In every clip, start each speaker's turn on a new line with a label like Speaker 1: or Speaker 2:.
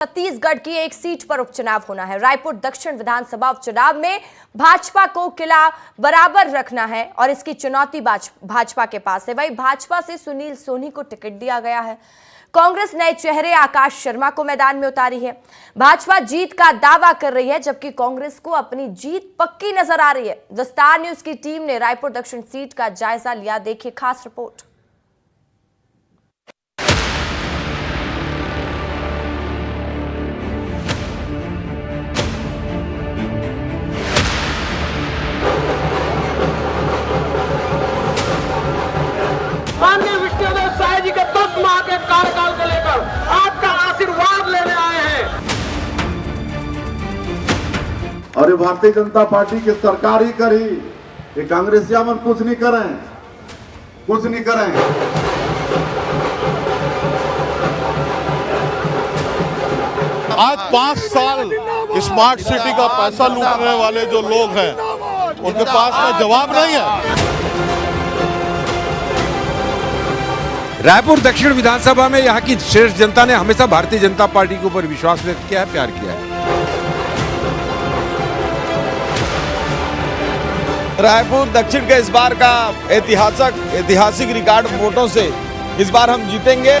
Speaker 1: छत्तीसगढ़ की एक सीट पर उपचुनाव होना है। रायपुर दक्षिण विधानसभा उपचुनाव में भाजपा को किला बराबर रखना है और इसकी चुनौती भाजपा के पास है। वहीं भाजपा से सुनील सोनी को टिकट दिया गया है। कांग्रेस नए चेहरे आकाश शर्मा को मैदान में उतारी है। भाजपा जीत का दावा कर रही है, जबकि कांग्रेस को अपनी जीत पक्की नजर आ रही है। विस्तार न्यूज की टीम ने रायपुर दक्षिण सीट का जायजा लिया। देखिए खास रिपोर्ट।
Speaker 2: माननीय विष्णुदेव साय जी के 10 माह के कार्यकाल को लेकर आपका आशीर्वाद लेने आए हैं।
Speaker 3: और ये भारतीय जनता पार्टी की सरकार ही करी, ये कांग्रेसी मन कुछ नहीं करें, कुछ नहीं करें।
Speaker 4: आज 5 साल स्मार्ट सिटी का पैसा लूटने वाले जो लोग हैं उनके पास में जवाब नहीं है।
Speaker 5: रायपुर दक्षिण विधानसभा में यहाँ की श्रेष्ठ जनता ने हमेशा भारतीय जनता पार्टी के ऊपर विश्वास व्यक्त किया है, प्यार किया है।
Speaker 6: रायपुर दक्षिण के इस बार का ऐतिहासिक रिकॉर्ड वोटों से इस बार हम जीतेंगे।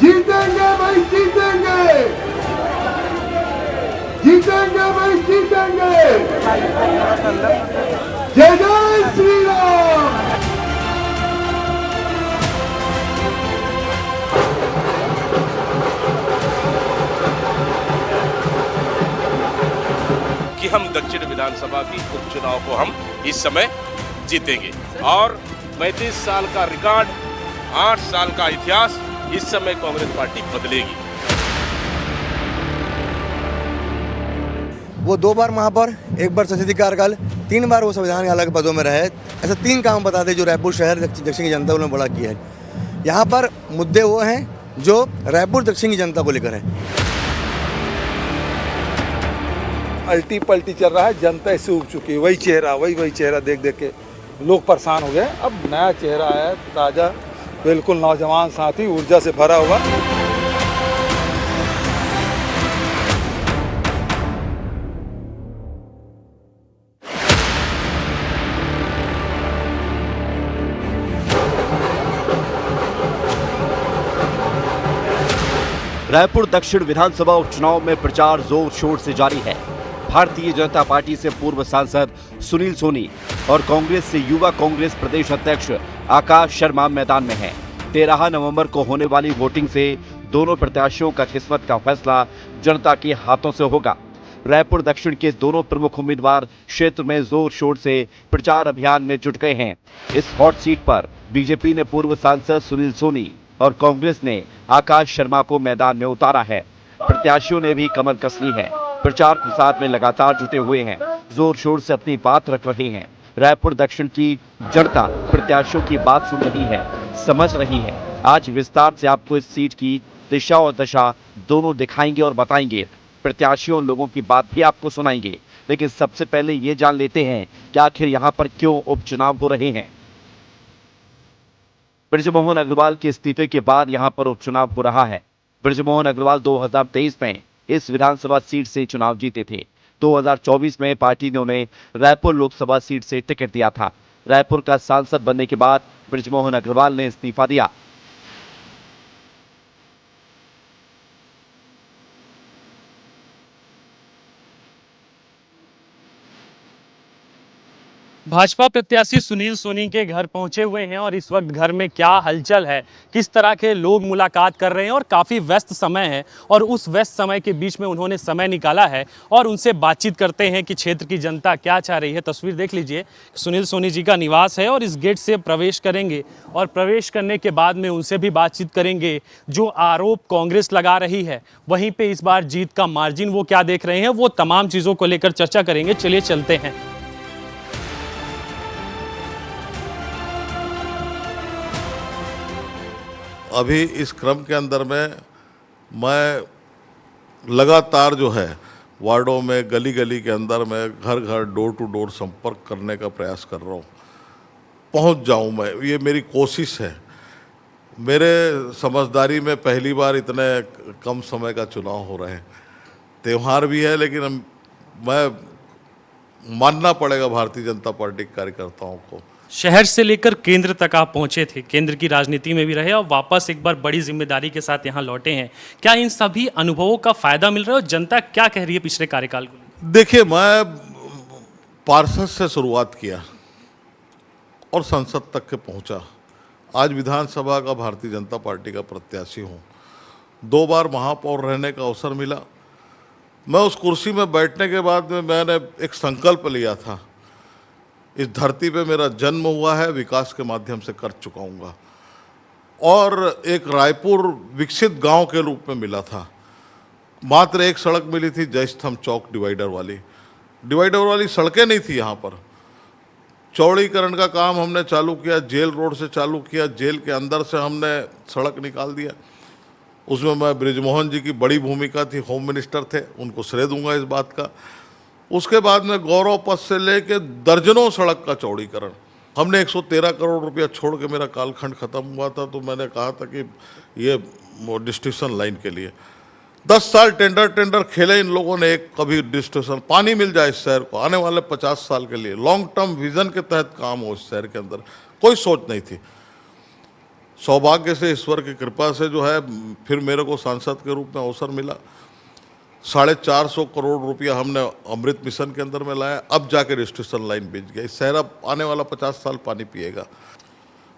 Speaker 3: जीतेंगे भाई, जीतेंगे, जीतेंगे भाई, जीतेंगे। जय जय श्री राम।
Speaker 7: कि हम दक्षिण विधानसभा की उपचुनाव को हम इस समय जीतेंगे और 35 साल का रिकॉर्ड, 8 साल का इतिहास इस समय कांग्रेस पार्टी बदलेगी।
Speaker 8: वो 2 बार महापौर, 1 बार संसदीय कार्यकाल, 3 बार वो संविधान के अलग पदों में रहे। ऐसे 3 काम बताते जो रायपुर शहर दक्षिण की जनता ने बड़ा किया है। यहाँ पर मुद्दे वो हैं जो रायपुर दक्षिण की जनता को लेकर है।
Speaker 9: अल्टी पल्टी चल रहा है, जनता इससे उब चुकी है। वही चेहरा देख देख के लोग परेशान हो गए। अब नया चेहरा आया, ताज़ा, बिल्कुल नौजवान साथी, ऊर्जा से भरा हुआ।
Speaker 10: रायपुर दक्षिण विधानसभा उपचुनाव में प्रचार जोर शोर से जारी है। भारतीय जनता पार्टी से पूर्व सांसद सुनील सोनी और कांग्रेस से युवा कांग्रेस प्रदेश अध्यक्ष आकाश शर्मा मैदान में हैं। 13 नवंबर को होने वाली वोटिंग से दोनों प्रत्याशियों का किस्मत का फैसला जनता के हाथों से होगा। रायपुर दक्षिण के दोनों प्रमुख उम्मीदवार क्षेत्र में जोर शोर से प्रचार अभियान में जुट गए हैं। इस हॉट सीट पर बीजेपी ने पूर्व सांसद सुनील सोनी और कांग्रेस ने आकाश शर्मा को मैदान में उतारा है। प्रत्याशियों ने भी कमर कस ली है। प्रचार प्रसार में लगातार जुटे हुए हैं, जोर शोर से अपनी बात रख रहे हैं। रायपुर दक्षिण की जनता प्रत्याशियों की बात सुन रही है, समझ रही है। आज विस्तार से आपको इस सीट की दिशा और दशा दोनों दिखाएंगे और बताएंगे। प्रत्याशियों लोगों की बात भी आपको सुनाएंगे, लेकिन सबसे पहले ये जान लेते हैं कि आखिर यहाँ पर क्यों उपचुनाव हो रहे हैं। बृजमोहन अग्रवाल के इस्तीफे के बाद यहां पर उपचुनाव हो रहा है। बृजमोहन अग्रवाल 2023 में इस विधानसभा सीट से चुनाव जीते थे। 2024 में पार्टी ने उन्हें रायपुर लोकसभा सीट से टिकट दिया था। रायपुर का सांसद बनने के बाद बृजमोहन अग्रवाल ने इस्तीफा दिया।
Speaker 11: भाजपा प्रत्याशी सुनील सोनी के घर पहुंचे हुए हैं और इस वक्त घर में क्या हलचल है, किस तरह के लोग मुलाकात कर रहे हैं और काफ़ी व्यस्त समय है और उस व्यस्त समय के बीच में उन्होंने समय निकाला है और उनसे बातचीत करते हैं कि क्षेत्र की जनता क्या चाह रही है। तस्वीर देख लीजिए, सुनील सोनी जी का निवास है और इस गेट से प्रवेश करेंगे और प्रवेश करने के बाद में उनसे भी बातचीत करेंगे। जो आरोप कांग्रेस लगा रही है, वहीं पर इस बार जीत का मार्जिन वो क्या देख रहे हैं, वो तमाम चीज़ों को लेकर चर्चा करेंगे। चलिए चलते हैं।
Speaker 4: अभी इस क्रम के अंदर में मैं लगातार जो है वार्डों में, गली गली के अंदर में, घर घर, डोर टू डोर संपर्क करने का प्रयास कर रहा हूँ। पहुंच जाऊं मैं, ये मेरी कोशिश है। मेरे समझदारी में पहली बार इतने कम समय का चुनाव हो रहे हैं। त्यौहार भी है, लेकिन मैं मानना पड़ेगा भारतीय जनता पार्टी के कार्यकर्ताओं को।
Speaker 11: शहर से लेकर केंद्र तक आप पहुंचे थे, केंद्र की राजनीति में भी रहे और वापस एक बार बड़ी जिम्मेदारी के साथ यहाँ लौटे हैं। क्या इन सभी अनुभवों का फायदा मिल रहा है और जनता क्या कह रही है पिछले कार्यकाल को?
Speaker 4: देखिए, मैं पार्षद से शुरुआत किया और संसद तक के पहुंचा। आज विधानसभा का भारतीय जनता पार्टी का प्रत्याशी हूं। 2 बार महापौर रहने का अवसर मिला। मैं उस कुर्सी में बैठने के बाद में मैंने एक संकल्प लिया था, इस धरती पे मेरा जन्म हुआ है, विकास के माध्यम से कर चुकाऊंगा। और एक रायपुर विकसित गांव के रूप में मिला था। मात्र एक सड़क मिली थी, जयस्तंभ चौक डिवाइडर वाली सड़कें नहीं थी यहाँ पर। चौड़ीकरण का काम हमने चालू किया, जेल रोड से चालू किया, जेल के अंदर से हमने सड़क निकाल दिया। उसमें मैं बृजमोहन जी की बड़ी भूमिका थी, होम मिनिस्टर थे, उनको श्रेय दूंगा इस बात का। उसके बाद में गौरव पथ से लेके दर्जनों सड़क का चौड़ीकरण हमने 113 करोड़ रुपया छोड़ के, मेरा कालखंड खत्म हुआ था तो मैंने कहा था कि ये डिस्ट्रीब्यूशन लाइन के लिए 10 साल टेंडर खेले इन लोगों ने। एक कभी डिस्ट्रीब्यूशन पानी मिल जाए इस शहर को आने वाले 50 साल के लिए, लॉन्ग टर्म विजन के तहत काम हो इस शहर के अंदर, कोई सोच नहीं थी। सौभाग्य से, ईश्वर की कृपा से जो है, फिर मेरे को सांसद के रूप में अवसर मिला। 450 करोड़ रुपया हमने अमृत मिशन के अंदर में लाया। अब जाके डिस्ट्रीब्यूशन लाइन बिछ गई। शहर अब आने वाला 50 साल पानी पिएगा।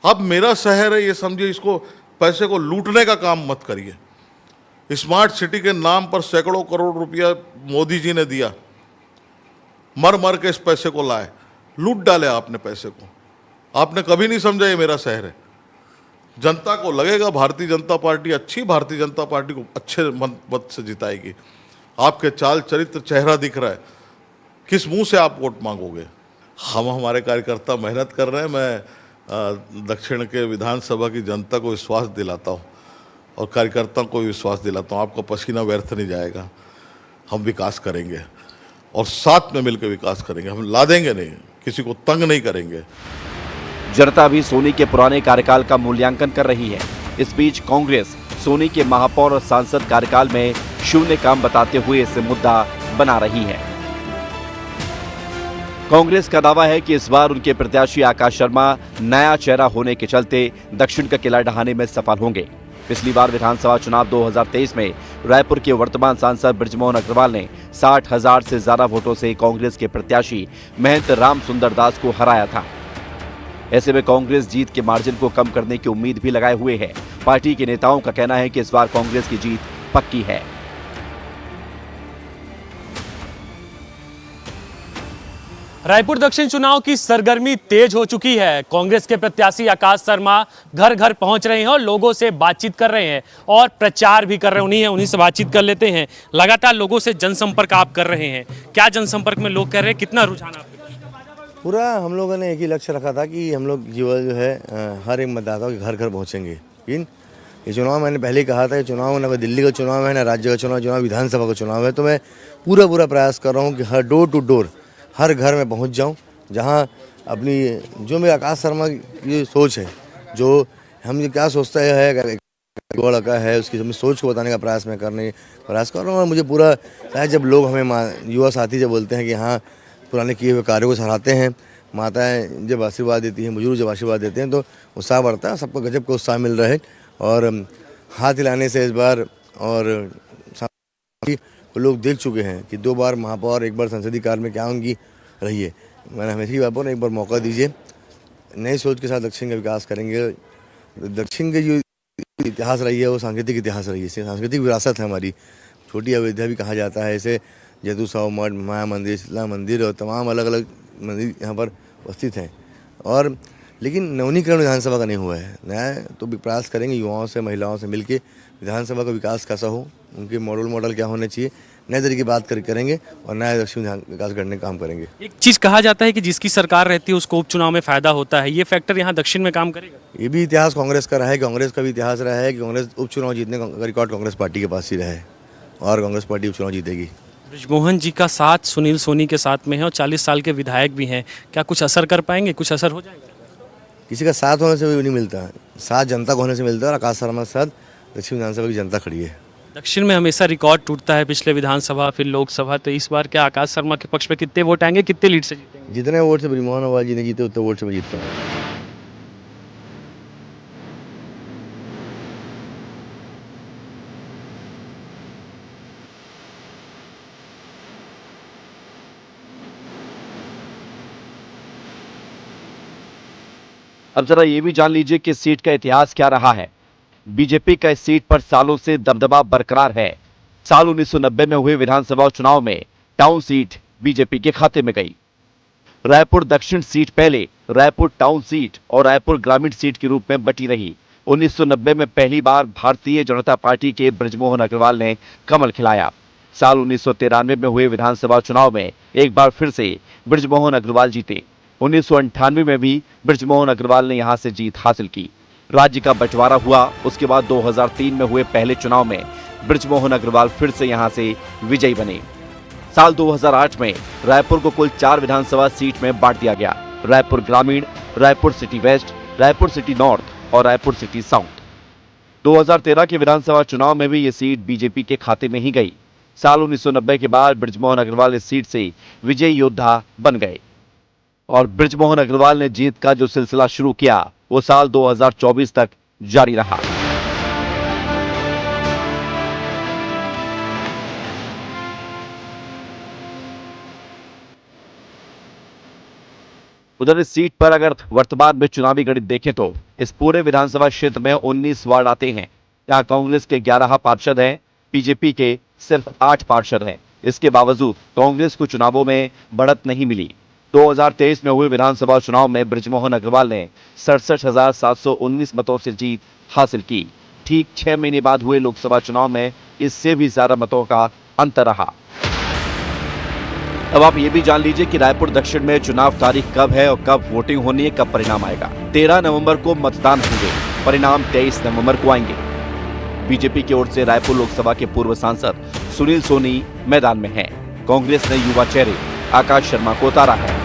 Speaker 4: अब मेरा शहर है, ये समझिए, इसको पैसे को लूटने का काम मत करिए। स्मार्ट सिटी के नाम पर सैकड़ों करोड़ रुपया मोदी जी ने दिया, मर मर के इस पैसे को लाए, लूट डाले आपने पैसे को। आपने कभी नहीं समझा ये मेरा शहर है। जनता को लगेगा भारतीय जनता पार्टी अच्छी, भारतीय जनता पार्टी को अच्छे मत से जिताएगी। आपके चाल चरित्र चेहरा दिख रहा है, किस मुंह से आप वोट मांगोगे? हमारे कार्यकर्ता मेहनत कर रहे हैं। मैं दक्षिण के विधानसभा की जनता को विश्वास दिलाता हूँ और कार्यकर्ताओं को विश्वास दिलाता हूँ, आपका पसीना व्यर्थ नहीं जाएगा। हम विकास करेंगे और साथ में मिलकर विकास करेंगे। हम लादेंगे नहीं, किसी को तंग नहीं करेंगे।
Speaker 10: जनता भी सोनी के पुराने कार्यकाल का मूल्यांकन कर रही है। इस बीच कांग्रेस सोनी के महापौर और सांसद कार्यकाल में शून्य काम बताते हुए इसे मुद्दा बना रही है। कांग्रेस का दावा है कि इस बार उनके प्रत्याशी आकाश शर्मा नया चेहरा होने के चलते दक्षिण का किला ढहाने में सफल होंगे। पिछली बार विधानसभा चुनाव 2023 में रायपुर के वर्तमान सांसद बृजमोहन अग्रवाल ने 60,000 से ज्यादा वोटों से कांग्रेस के प्रत्याशी महंत राम सुंदर दास को हराया था। ऐसे में कांग्रेस जीत के मार्जिन को कम करने की उम्मीद भी लगाए हुए है। पार्टी के नेताओं का कहना है कि इस बार कांग्रेस की जीत पक्की है।
Speaker 11: रायपुर दक्षिण चुनाव की सरगर्मी तेज हो चुकी है। कांग्रेस के प्रत्याशी आकाश शर्मा घर घर पहुंच रहे हैं और लोगों से बातचीत कर रहे हैं और प्रचार भी कर रहे हैं। उन्हीं से बातचीत कर लेते हैं। लगातार लोगों से जनसंपर्क आप कर रहे हैं, क्या जनसंपर्क में लोग कह रहे हैं, कितना रुझान आपके?
Speaker 8: पूरा हम लोगों ने एक ही लक्ष्य रखा था कि हम लोग जो है हर एक मतदाता के घर घर पहुँचेंगे। लेकिन ये चुनाव मैंने पहले ही कहा था, ये चुनाव ना दिल्ली का चुनाव है, ना राज्य का चुनाव, विधानसभा का चुनाव है। तो मैं पूरा प्रयास कर रहा हूँ कि हर डोर टू डोर हर घर में पहुंच जाऊं, जहां अपनी जो मेरे आकाश शर्मा की सोच है, जो हम क्या सोचता है लड़का है, उसकी अपनी सोच को बताने का प्रयास मैं प्रयास कर रहा हूँ। और मुझे पूरा चाहे जब लोग हमें युवा साथी जब बोलते हैं कि हाँ पुराने किए हुए कार्यों को सराहते हैं, माताएं जब आशीर्वाद देती हैं, बुजुर्ग जब आशीर्वाद देते हैं तो उत्साह बढ़ता है। सबको गजब का उत्साह मिल रहा है। और हाथ हिलाने से इस बार और लोग देख चुके हैं कि 2 बार महापौर, 1 बार संसदीय कार्य में क्या उनकी रही है। मैंने हमेशा ही बात, एक बार मौका दीजिए, नई सोच के साथ दक्षिण का विकास करेंगे। दक्षिण के जो इतिहास रही है वो सांस्कृतिक इतिहास रही है, सांस्कृतिक विरासत है हमारी। छोटी अयोध्या भी कहा जाता है इसे। जैतूसाव मठ, माया मंदिर, शीतला मंदिर और तमाम अलग अलग मंदिर यहाँ पर उपस्थित हैं। और लेकिन नवीनीकरण विधानसभा का नहीं हुआ है। नया तो भी प्रयास करेंगे युवाओं से, महिलाओं से मिलके विधानसभा का विकास कैसा हो, उनके मॉडल क्या होने चाहिए, नए तरीके की बात करेंगे और नया दक्षिण विकास करने का काम करेंगे। एक
Speaker 11: चीज़ कहा जाता है कि जिसकी सरकार रहती है उसको उपचुनाव में फायदा होता है, ये फैक्टर यहाँ दक्षिण में काम करेगा?
Speaker 8: ये भी इतिहास कांग्रेस का रहा है, कांग्रेस का भी इतिहास रहा है कि कांग्रेस उपचुनाव जीतने का रिकॉर्ड कांग्रेस पार्टी के पास ही रहा है और कांग्रेस पार्टी उपचुनाव जीतेगी।
Speaker 11: बृजमोहन जी का साथ सुनील सोनी के साथ में है और 40 साल के विधायक भी हैं, क्या कुछ असर कर पाएंगे, कुछ असर हो जाएगा?
Speaker 8: किसी का साथ होने से भी नहीं मिलता है, साथ जनता को होने से मिलता है। और आकाश शर्मा के साथ दक्षिण विधानसभा की जनता खड़ी है।
Speaker 11: दक्षिण में हमेशा रिकॉर्ड टूटता है, पिछले विधानसभा फिर लोकसभा, तो इस बार क्या आकाश शर्मा के पक्ष में कितने वोट आएंगे, कितने लीड से जीतेंगे?
Speaker 8: जितने वोट से ब्रिजमोहन अग्रवाल जी ने जीते उतने वोट से मैं जीतता हूँ।
Speaker 10: अब जरा ये भी जान लीजिए कि इस सीट का इतिहास क्या रहा है। बीजेपी का इस सीट पर सालों से दबदबा बरकरार है। साल 1990 में हुए विधानसभा चुनाव में टाउन सीट बीजेपी के खाते में गई। रायपुर दक्षिण सीट पहले रायपुर टाउन सीट और रायपुर ग्रामीण सीट के रूप में बटी रही। 1990 में पहली बार भारतीय जनता पार्टी के बृजमोहन अग्रवाल ने कमल खिलाया। साल 1993 में हुए विधानसभा चुनाव में एक बार फिर से बृजमोहन अग्रवाल जीते। 1998 में भी बृजमोहन अग्रवाल ने यहां से जीत हासिल की। राज्य का बंटवारा हुआ। उसके बाद 2003 में हुए पहले चुनाव में बृजमोहन अग्रवाल फिर से यहां से विजयी बने। साल 2008 में रायपुर को कुल 4 विधानसभा सीट में बांट दिया गया। रायपुर ग्रामीण, Raipur city west, Raipur city north और रायपुर सिटी साउथ। 2013 के विधानसभा चुनाव में भी ये सीट बीजेपी के खाते में ही गई। साल 1990 के बाद बृजमोहन अग्रवाल इस सीट से विजयी योद्धा बन गए और बृजमोहन अग्रवाल ने जीत का जो सिलसिला शुरू किया वो साल 2024 तक जारी रहा। उधर इस सीट पर अगर वर्तमान में चुनावी गणित देखें तो इस पूरे विधानसभा क्षेत्र में 19 वार्ड आते हैं। यहाँ कांग्रेस के 11 पार्षद हैं, बीजेपी के सिर्फ 8 पार्षद हैं। इसके बावजूद कांग्रेस को चुनावों में बढ़त नहीं मिली। 2023 में हुए विधानसभा चुनाव में बृजमोहन अग्रवाल ने 67,719 मतों से जीत हासिल की। ठीक 6 महीने बाद हुए लोकसभा चुनाव में इससे भी ज्यादा मतों का अंतर रहा। अब आप ये भी जान लीजिए कि रायपुर दक्षिण में चुनाव तारीख कब है और कब वोटिंग होनी है, कब परिणाम आएगा। 13 नवंबर को मतदान होंगे, परिणाम 23 नवंबर को आएंगे। बीजेपी की ओर से रायपुर लोकसभा के पूर्व सांसद सुनील सोनी मैदान में हैं। कांग्रेस ने युवा चेहरे आकाश शर्मा को उतारा है।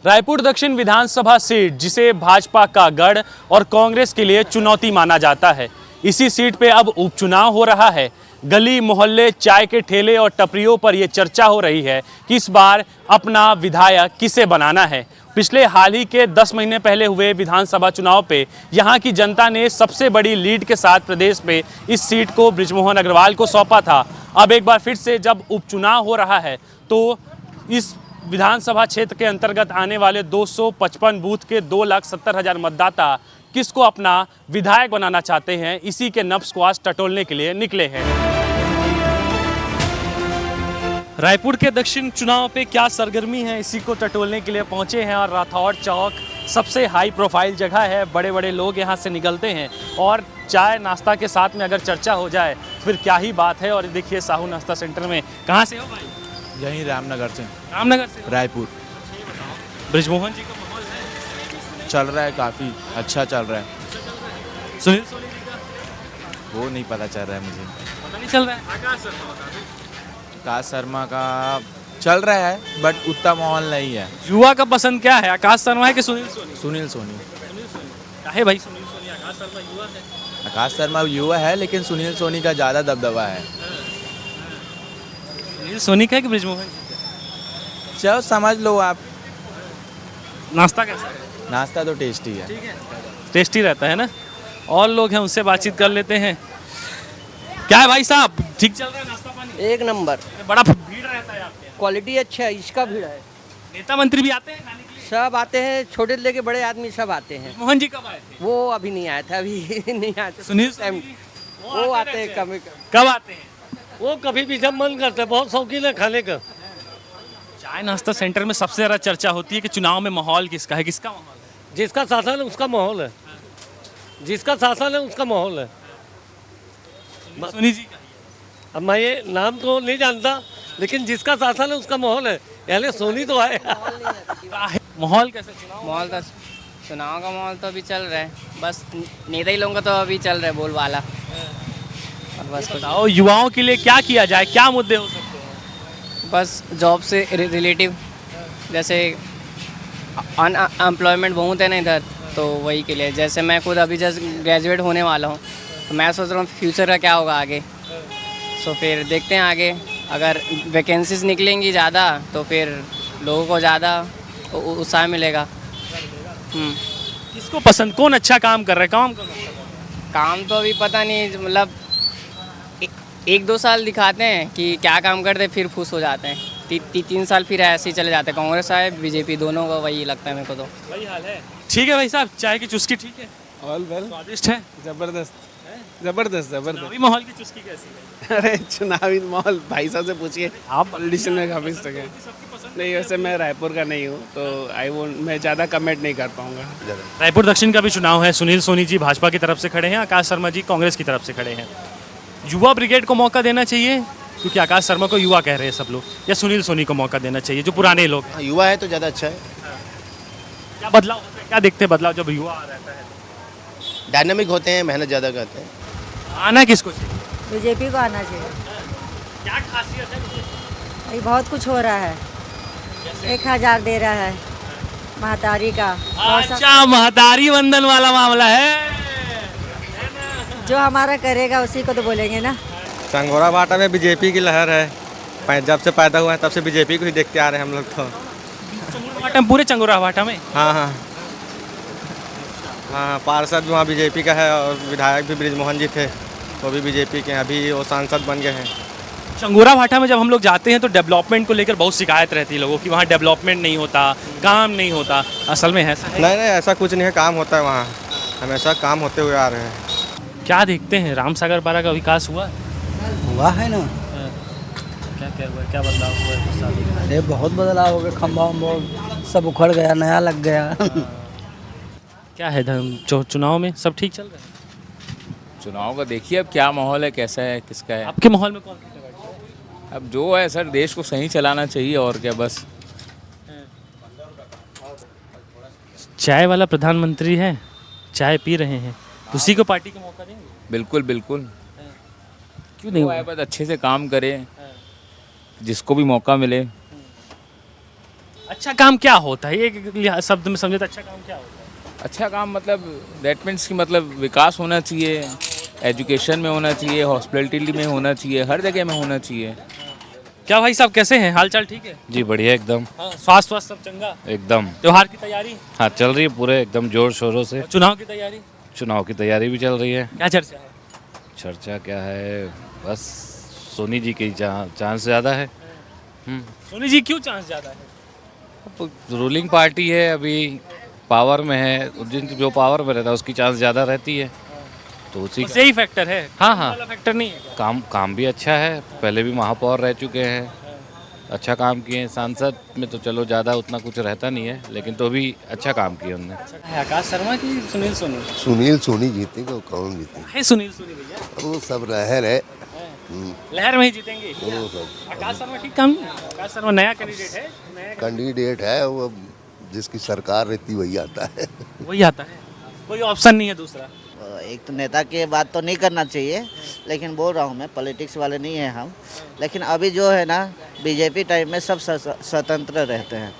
Speaker 11: रायपुर दक्षिण विधानसभा सीट जिसे भाजपा का गढ़ और कांग्रेस के लिए चुनौती माना जाता है, इसी सीट पे अब उपचुनाव हो रहा है। गली मोहल्ले, चाय के ठेले और टपरियों पर यह चर्चा हो रही है कि इस बार अपना विधायक किसे बनाना है। पिछले हाल ही के 10 महीने पहले हुए विधानसभा चुनाव पे यहाँ की जनता ने सबसे बड़ी लीड के साथ प्रदेश पे इस सीट को बृजमोहन अग्रवाल को सौंपा था। अब एक बार फिर से जब उपचुनाव हो रहा है तो इस विधानसभा क्षेत्र के अंतर्गत आने वाले 255 बूथ के 2,70,000 मतदाता किसको अपना विधायक बनाना चाहते हैं, इसी के नब्ज को आज टटोलने के लिए निकले हैं। रायपुर के दक्षिण चुनाव पे क्या सरगर्मी है, इसी को टटोलने के लिए पहुंचे हैं। और राठौड़ चौक सबसे हाई प्रोफाइल जगह है, बड़े बड़े लोग यहां से निकलते हैं और चाय नाश्ता के साथ में अगर चर्चा हो जाए फिर क्या ही बात है। और देखिए साहू नाश्ता सेंटर में, कहाँ से हो भाई?
Speaker 12: यहीं रामनगर से।
Speaker 11: रामनगर से?
Speaker 12: रायपुर।
Speaker 11: बृजमोहन जी का माहौल है?
Speaker 12: चल रहा है, काफ़ी अच्छा चल रहा है।
Speaker 11: सुनील सोनी जी का?
Speaker 12: वो नहीं पता चल रहा है मुझे।
Speaker 11: पता नहीं चल रहा है।
Speaker 12: आकाश शर्मा का चल रहा है बट उतना माहौल नहीं है।
Speaker 11: युवा का पसंद क्या है, आकाश शर्मा है कि सुनील सोनी?
Speaker 12: सुनील सोनी।
Speaker 11: है भाई सुनील सोनी, आकाश शर्मा युवा है।
Speaker 12: आकाश शर्मा युवा है लेकिन सुनील सोनी का ज़्यादा दबदबा है।
Speaker 11: सुनील सोनी का है कि बृजमोहन जी का?
Speaker 12: चलो समझ लो आप।
Speaker 11: नाश्ता कैसा है?
Speaker 12: नाश्ता तो टेस्टी है।
Speaker 11: ठीक है, टेस्टी रहता है ना। और लोग हैं, उनसे बातचीत कर लेते हैं। क्या है भाई साहब, ठीक चल रहा है नाश्ता पानी?
Speaker 13: एक नंबर।
Speaker 11: बड़ा भीड़ रहता है आपके?
Speaker 13: क्वालिटी अच्छा है, इसका भीड़ है।
Speaker 11: नेता मंत्री भी आते हैं खाने के लिए?
Speaker 13: सब आते हैं, छोटे लेके बड़े आदमी सब आते हैं।
Speaker 11: मोहन जी कब आए थे?
Speaker 13: वो अभी नहीं आया था, अभी नहीं आया था।
Speaker 11: सुनील
Speaker 13: वो आते हैं कभी।
Speaker 11: कब आते हैं?
Speaker 14: वो कभी भी जब मन करता है, बहुत शौकीन है खाने का।
Speaker 11: चाय नाश्ता सेंटर में सबसे ज़्यादा चर्चा होती है कि चुनाव में माहौल किसका है, किसका माहौल है?
Speaker 14: जिसका शासन है उसका माहौल है, जिसका शासन है उसका माहौल है।
Speaker 11: सोनी जी का?
Speaker 14: अब मैं ये नाम तो नहीं जानता लेकिन जिसका शासन है उसका माहौल है। पहले सोनी तो आए।
Speaker 11: माहौल कैसे चुनाव?
Speaker 15: माहौल तो
Speaker 13: चुनाव का माहौल तो अभी चल रहा है, बस नेता ही लोगों का तो अभी चल रहा है बोलबाला। और बस
Speaker 11: बताओ युवाओं के लिए क्या किया जाए, क्या मुद्दे हो सकते हैं?
Speaker 13: बस जॉब से रिलेटिव, जैसे अनएम्प्लॉयमेंट बहुत है ना इधर, तो वही के लिए। जैसे मैं खुद अभी जस्ट ग्रेजुएट होने वाला हूँ, तो मैं सोच रहा हूँ फ्यूचर का क्या होगा आगे। तो फिर देखते हैं आगे, अगर वैकेंसीज निकलेंगी ज़्यादा तो फिर लोगों को ज़्यादा उत्साह मिलेगा।
Speaker 11: किसको पसंद, कौन अच्छा काम कर रहा है,
Speaker 13: काम तो अभी पता नहीं, मतलब 1-2 साल दिखाते हैं कि क्या काम करते, फिर फुस हो जाते हैं। 3 साल फिर ऐसे ही चले जाते हैं। कांग्रेस आए बीजेपी, दोनों का वही लगता है मेरे को तो।
Speaker 11: वही हाल है। ठीक है भाई साहब, चाय की चुस्की ठीक है?
Speaker 15: ऑल वेल,
Speaker 11: स्वादिष्ट है?
Speaker 15: जबरदस्त जबरदस्त जबरदस्त।
Speaker 11: चुनावी माहौल की चुस्की कैसी है?
Speaker 15: अरे चुनावी माहौल भाई साहब से पूछिए, आप पॉलिटिशियन में काफ़ी तक है। नहीं, वैसे मैं रायपुर का नहीं हूँ, तो मैं ज़्यादा कमेंट नहीं कर पाऊँगा।
Speaker 11: रायपुर दक्षिण का भी चुनाव है। सुनील सोनी जी भाजपा की तरफ से खड़े हैं, आकाश शर्मा जी कांग्रेस की तरफ से खड़े हैं। युवा ब्रिगेड को मौका देना चाहिए, क्योंकि आकाश शर्मा को युवा कह रहे हैं सब लोग, या सुनील सोनी को मौका देना चाहिए जो पुराने लोग हैं?
Speaker 16: युवा है तो ज़्यादा अच्छा है।
Speaker 11: क्या बदलाव होता है, क्या देखते हैं बदलाव जब युवा रहता है?
Speaker 16: डायनामिक होते हैं, मेहनत ज़्यादा करते हैं।
Speaker 11: आना किसको चाहिए?
Speaker 17: बीजेपी को आना चाहिए।
Speaker 11: क्या खासियत है?
Speaker 17: ये बहुत कुछ हो रहा है, 1000 दे रहा है महतारी का।
Speaker 11: अच्छा, महतारी वंदन वाला मामला है।
Speaker 17: जो हमारा करेगा उसी को तो बोलेंगे ना।
Speaker 18: चंगोरा भाटा में बीजेपी की लहर है, जब से पैदा हुआ है तब से बीजेपी को ही देखते आ रहे हैं हम लोग तो।
Speaker 11: पूरे चंगोरा भाटा में?
Speaker 18: हाँ हाँ हाँ, पार्षद भी वहाँ बीजेपी का है और विधायक भी बृजमोहन जी थे, वो भी बीजेपी के हैं, अभी वो सांसद बन गए हैं।
Speaker 11: चंगोरा भाटा में जब हम लोग जाते हैं तो डेवलपमेंट को लेकर बहुत शिकायत रहती है लोगों की, वहाँ डेवलपमेंट नहीं होता, काम नहीं होता। असल में है ऐसा?
Speaker 18: नहीं नहीं, ऐसा कुछ नहीं है, काम होता है वहाँ, हमेशा काम होते हुए आ रहे हैं।
Speaker 11: क्या देखते हैं, रामसागर पारा का विकास हुआ
Speaker 19: है ना?
Speaker 11: क्या हुआ, क्या बदलाव हुआ?
Speaker 19: अरे बहुत बदलाव हो गया, खंभा सब उखड़ गया, नया लग गया।
Speaker 11: क्या है चुनाव में सब ठीक चल रहा है?
Speaker 12: चुनाव का देखिए अब क्या माहौल है, कैसा है, किसका है।
Speaker 11: आपके माहौल में कौन?
Speaker 12: अब जो है सर, देश को सही चलाना चाहिए और क्या, बस।
Speaker 11: चाय वाला प्रधानमंत्री है, चाय पी रहे हैं, उसी को पार्टी को मौका देंगे?
Speaker 12: बिल्कुल बिल्कुल।
Speaker 11: क्यों नहीं
Speaker 12: हुआ? बस अच्छे से काम करे, जिसको भी मौका मिले।
Speaker 11: अच्छा काम क्या होता है, एक शब्द में समझे तो अच्छा काम क्या होता है?
Speaker 12: अच्छा काम मतलब दैट मीन्स की मतलब विकास होना चाहिए, एजुकेशन में होना चाहिए, हॉस्पिटलिटी में होना चाहिए, हर जगह में होना चाहिए।
Speaker 11: क्या भाई साहब कैसे हैं, हाल चाल ठीक है?
Speaker 20: जी बढ़िया एकदम।
Speaker 11: स्वास्थ्य सब चंगा
Speaker 20: एकदम।
Speaker 11: त्योहार की तैयारी?
Speaker 20: हाँ चल रही है पूरे एकदम जोर शोरों से।
Speaker 11: चुनाव की तैयारी?
Speaker 20: चुनाव की तैयारी भी चल रही है।
Speaker 11: क्या चर्चा है?
Speaker 20: चर्चा क्या है, बस सोनी जी की चांस ज़्यादा है।
Speaker 11: सोनी जी क्यों चांस ज़्यादा है?
Speaker 20: रूलिंग पार्टी है, अभी पावर में है, जिन जो पावर में रहता है उसकी चांस ज़्यादा रहती है, तो उसी
Speaker 11: यही फैक्टर है।
Speaker 20: हाँ हाँ,
Speaker 11: फैक्टर नहीं है।
Speaker 20: काम भी अच्छा है, पहले भी महापौर रह चुके हैं, अच्छा काम किए हैं। सांसद में तो चलो ज़्यादा उतना कुछ रहता नहीं है, लेकिन तो भी अच्छा काम किया उन्होंने।
Speaker 11: आकाश शर्मा की सुनील सोनी?
Speaker 21: सुनील सोनी जीतेगा, कौन जीतेगा?
Speaker 11: है सुनील सोनी भैया,
Speaker 21: वो सब लहर है,
Speaker 11: लहर में ही जीतेंगे। आकाश शर्मा ठीक काम नहीं? आकाश शर्मा नया कैंडिडेट है,
Speaker 21: कैंडिडेट है, वो जिसकी सरकार रहती वही आता है।
Speaker 11: वही आता है, कोई ऑप्शन नहीं है दूसरा?
Speaker 22: एक तो नेता की बात तो नहीं करना चाहिए, लेकिन बोल रहा हूँ मैं, पॉलिटिक्स वाले नहीं हैं हम, लेकिन अभी जो है ना बीजेपी टाइम में सब स्वतंत्र रहते हैं,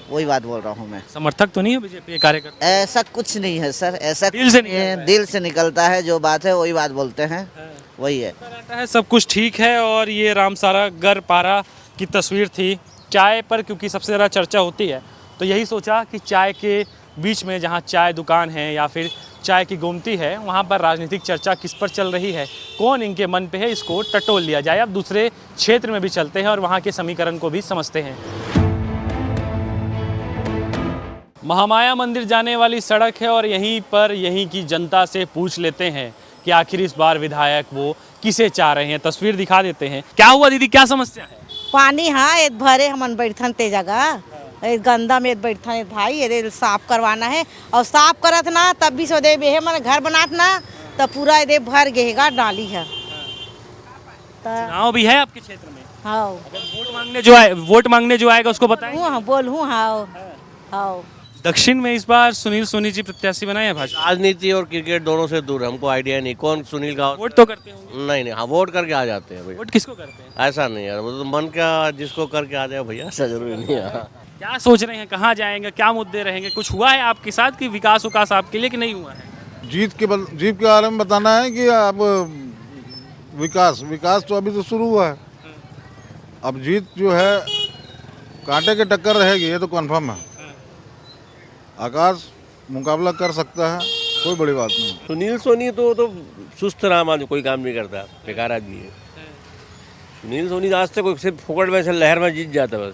Speaker 22: वही बात बोल रहा हूँ मैं।
Speaker 11: समर्थक तो नहीं है बीजेपी कार्यकर्ता?
Speaker 22: ऐसा कुछ नहीं है सर, ऐसा दिल से निकलता है, जो बात है वही बात बोलते हैं, वही है।
Speaker 11: सब कुछ ठीक है। और ये रामसारा गर पारा की तस्वीर थी चाय पर, क्योंकि सबसे ज़्यादा चर्चा होती है, तो यही सोचा कि चाय के बीच में जहाँ चाय दुकान है या फिर चाय की गोमती है, वहाँ पर राजनीतिक चर्चा किस पर चल रही है, कौन इनके मन पे है, इसको टटोल लिया जाए। अब दूसरे क्षेत्र में भी चलते हैं और वहाँ के समीकरण को भी समझते हैं। महामाया मंदिर जाने वाली सड़क है और यहीं पर यहीं की जनता से पूछ लेते हैं कि आखिर इस बार विधायक वो किसे चाह रहे हैं। तस्वीर दिखा देते हैं। क्या हुआ दीदी, क्या समस्या है?
Speaker 23: पानी हाँ एक भरे हमन बैठन ते जगह गंदा में बैठन भाई, ये साफ करवाना है, और साफ करत ना तब भी सोदे बेहे मन घर बनात ना तब पूरा ये भर गएगा नाली है।
Speaker 11: चुनाव भी है आपके क्षेत्र में?
Speaker 23: हाँ।
Speaker 11: वोट मांगने जो आएगा उसको बताएं।
Speaker 23: हाँ बोल हूँ। हाँ हाँ।
Speaker 11: दक्षिण में इस बार सुनील सोनी जी प्रत्याशी बनाए हैं भाजपा?
Speaker 14: राजनीति और क्रिकेट दोनों से दूर, हमको आइडिया नहीं कौन सुनील का।
Speaker 11: वोट तो करते होंगे?
Speaker 14: नहीं नहीं, हाँ वोट करके आ जाते हैं भैया।
Speaker 11: वोट किसको करते हैं?
Speaker 14: ऐसा नहीं यार, वो तो मन का जिसको करके आ जाए भैया, ऐसा जरूरी नहीं है।
Speaker 11: क्या सोच रहे हैं, कहाँ जाएंगे, क्या मुद्दे रहेंगे? कुछ हुआ है आपके साथ कि विकास आपके लिए कि नहीं हुआ है?
Speaker 1: जीत के बारे में बताना है कि अब विकास तो अभी तो शुरू हुआ है। अब जीत जो है कांटे के टक्कर रहेगी, ये तो कन्फर्म है। आकाश मुकाबला कर सकता है, कोई बड़ी बात नहीं।
Speaker 14: सुनील सोनी तो सुस्त राम आदमी, कोई काम नहीं करता, बेकार आदमी है। सुनील सोनी आज तक सिर्फ फोकट में से लहर में जीत जाता बस।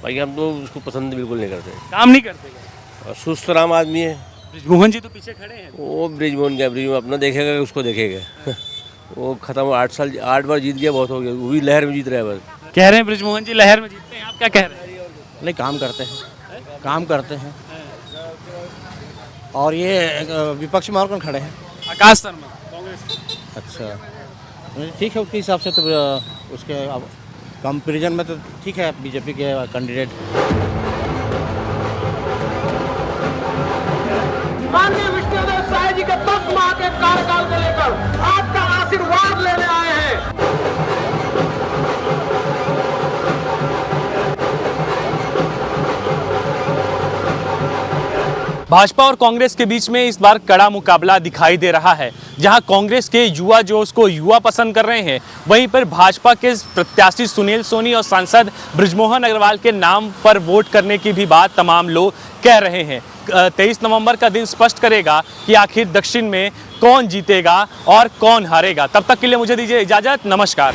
Speaker 14: भाई हम तो उसको पसंद बिल्कुल नहीं करते,
Speaker 11: काम नहीं करते।
Speaker 14: सुस्त राम आदमी है।
Speaker 11: ब्रिजमोहन जी तो पीछे खड़े हैं।
Speaker 14: वो ब्रिजमोहन अपना देखेगा, उसको देखेगा। वो खत्म, 8 बार जीत गया, बहुत हो गया। वो भी लहर में जीत रहा है बस।
Speaker 11: कह रहे हैं ब्रिजमोहन जी लहर में जीतते हैं, आप क्या कह रहे हैं?
Speaker 2: नहीं, काम करते हैं, काम करते हैं। और ये विपक्ष में और कौन खड़े हैं?
Speaker 11: आकाश शर्मा कांग्रेस।
Speaker 2: अच्छा, ठीक है, उसके हिसाब से तो उसके अब कंपेरिजन में तो ठीक है बीजेपी के कैंडिडेट।
Speaker 5: माननीय विष्णुदेव साय जी के 10 माह के कार्यकाल को लेकर आपका आशीर्वाद लेने आए हैं।
Speaker 11: भाजपा और कांग्रेस के बीच में इस बार कड़ा मुकाबला दिखाई दे रहा है। जहां कांग्रेस के युवा जो उसको युवा पसंद कर रहे हैं, वहीं पर भाजपा के प्रत्याशी सुनील सोनी और सांसद बृजमोहन अग्रवाल के नाम पर वोट करने की भी बात तमाम लोग कह रहे हैं। 23 नवंबर का दिन स्पष्ट करेगा कि आखिर दक्षिण में कौन जीतेगा और कौन हारेगा। तब तक के लिए मुझे दीजिए इजाजत, नमस्कार।